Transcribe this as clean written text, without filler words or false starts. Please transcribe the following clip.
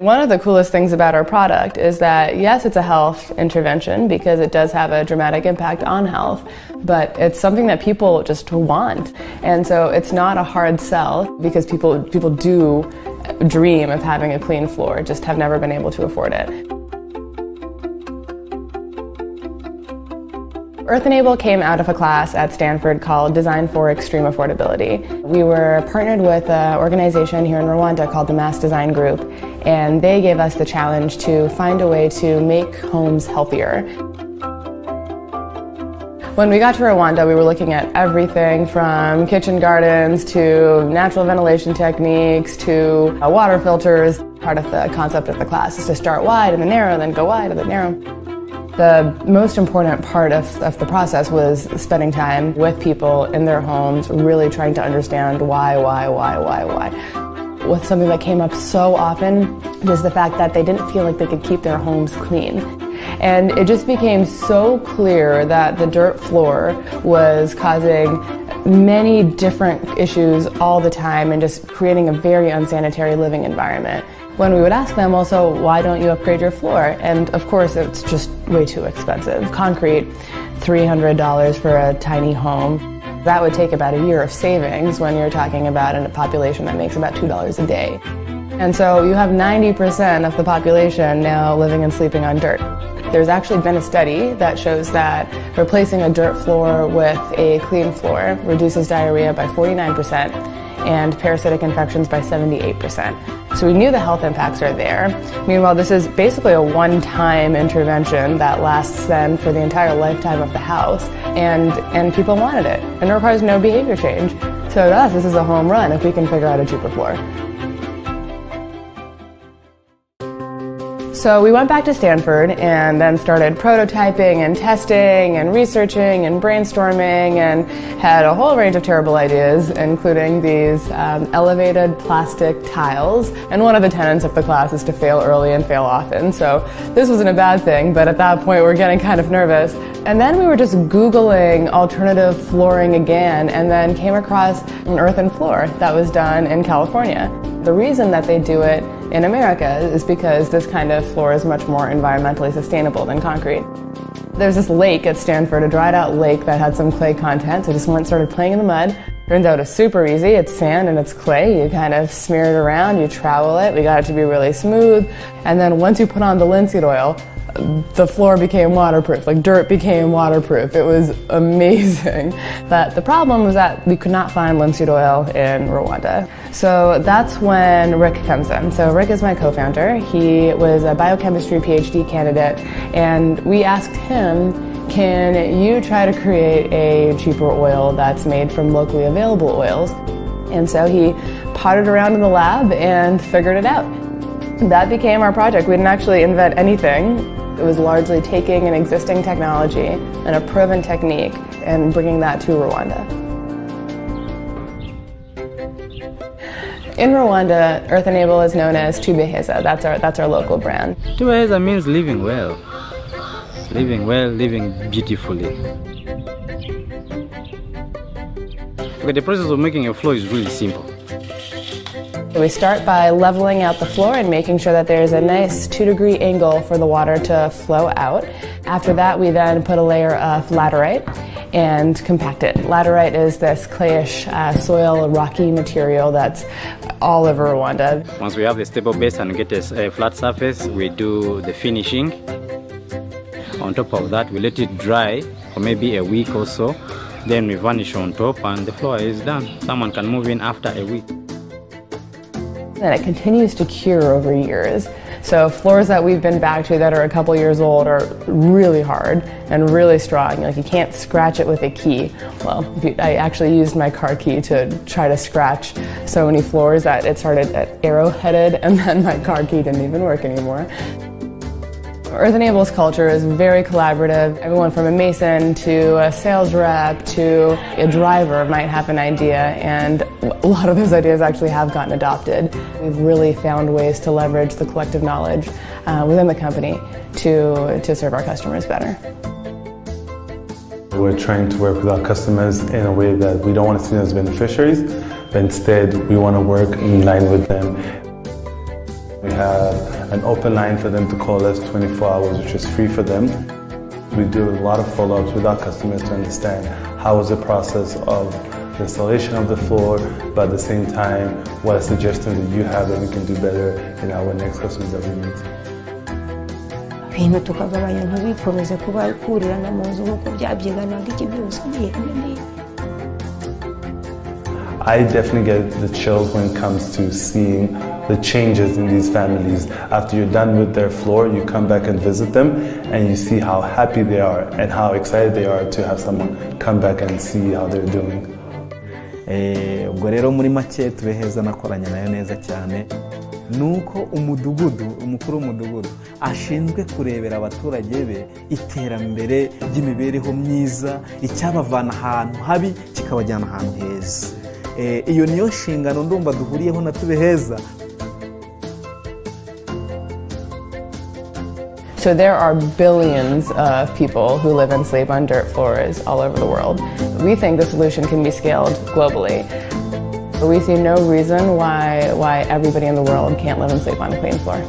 One of the coolest things about our product is that, yes, it's a health intervention because it does have a dramatic impact on health, but it's something that people just want. And so it's not a hard sell because people do dream of having a clean floor, just have never been able to afford it. Earth Enable came out of a class at Stanford called Design for Extreme Affordability. We were partnered with an organization here in Rwanda called the Mass Design Group, and they gave us the challenge to find a way to make homes healthier. When we got to Rwanda, we were looking at everything from kitchen gardens to natural ventilation techniques to water filters. Part of the concept of the class is to start wide and then narrow, then go wide and then narrow. The most important part of the process was spending time with people in their homes, really trying to understand why. With something that came up so often was the fact that they didn't feel like they could keep their homes clean. And it just became so clear that the dirt floor was causing many different issues all the time and just creating a very unsanitary living environment. When we would ask them also, why don't you upgrade your floor? And of course, it's just way too expensive. Concrete, $300 for a tiny home. That would take about a year of savings when you're talking about a population that makes about $2 a day. And so you have 90% of the population now living and sleeping on dirt. There's actually been a study that shows that replacing a dirt floor with a clean floor reduces diarrhea by 49% and parasitic infections by 78%. So we knew the health impacts are there. Meanwhile, this is basically a one-time intervention that lasts then for the entire lifetime of the house, and people wanted it. And it requires no behavior change. So to us, this is a home run if we can figure out a cheaper floor. So we went back to Stanford and then started prototyping and testing and researching and brainstorming and had a whole range of terrible ideas, including these elevated plastic tiles. And one of the tenets of the class is to fail early and fail often. So this wasn't a bad thing, but at that point we were getting kind of nervous. And then we were just Googling alternative flooring again and then came across an earthen floor that was done in California. The reason that they do it in America is because this kind of floor is much more environmentally sustainable than concrete. There's this lake at Stanford, a dried out lake that had some clay content, so I just went and started playing in the mud. Turns out it's super easy. It's sand and it's clay. You kind of smear it around, you trowel it. We got it to be really smooth. And then once you put on the linseed oil, the floor became waterproof, like dirt became waterproof. It was amazing. But the problem was that we could not find linseed oil in Rwanda. So that's when Rick comes in. So Rick is my co-founder. He was a biochemistry PhD candidate, and we asked him, can you try to create a cheaper oil that's made from locally available oils? And so he potted around in the lab and figured it out. That became our project. We didn't actually invent anything. It was largely taking an existing technology and a proven technique and bringing that to Rwanda. In Rwanda, Earth Enable is known as Tubeheza. That's our local brand. Tubeheza means living well. Living well, living beautifully. Okay, the process of making a floor is really simple. We start by leveling out the floor and making sure that there's a nice 2-degree angle for the water to flow out. After that, we then put a layer of laterite and compact it. Laterite is this clayish soil, rocky material that's all over Rwanda. Once we have a stable base and get a flat surface, we do the finishing. On top of that, we let it dry for maybe a week or so. Then we varnish on top and the floor is done. Someone can move in after a week. And it continues to cure over years. So floors that we've been back to that are a couple years old are really hard and really strong. Like you can't scratch it with a key. Well, I actually used my car key to try to scratch so many floors that it started arrow-headed and then my car key didn't even work anymore. Earth Enable's culture is very collaborative. Everyone from a mason to a sales rep to a driver might have an idea, and a lot of those ideas actually have gotten adopted. We've really found ways to leverage the collective knowledge within the company to serve our customers better. We're trying to work with our customers in a way that we don't want to see them as beneficiaries, but instead we want to work in line with them. We have an open line for them to call us 24 hours, which is free for them. We do a lot of follow-ups with our customers to understand how is the process of the installation of the floor, but at the same time, what suggestions that you have that we can do better in our next customers that we meet. Ibintu tukagabanya ntibikomeze kuba kurirana mu nzu nk'uko byabyigana iki byose ni I definitely get the chills when it comes to seeing the changes in these families. After you're done with their floor, you come back and visit them and you see how happy they are and how excited they are to have someone come back and see how they're doing. Ubwo rero muri make tubeheza nakoranye nayo neza cyane nuko umukuru w'umudugudu ashinzwe kurebera abaturage be iterambere ry'imibereho myiza icyabavana ahantu habi kikabajyana ahantu heza. Iyo niyo nshingano ndumva duhuriyeho na tubeheza. So there are billions of people who live and sleep on dirt floors all over the world. We think the solution can be scaled globally. We see no reason why everybody in the world can't live and sleep on a clean floor.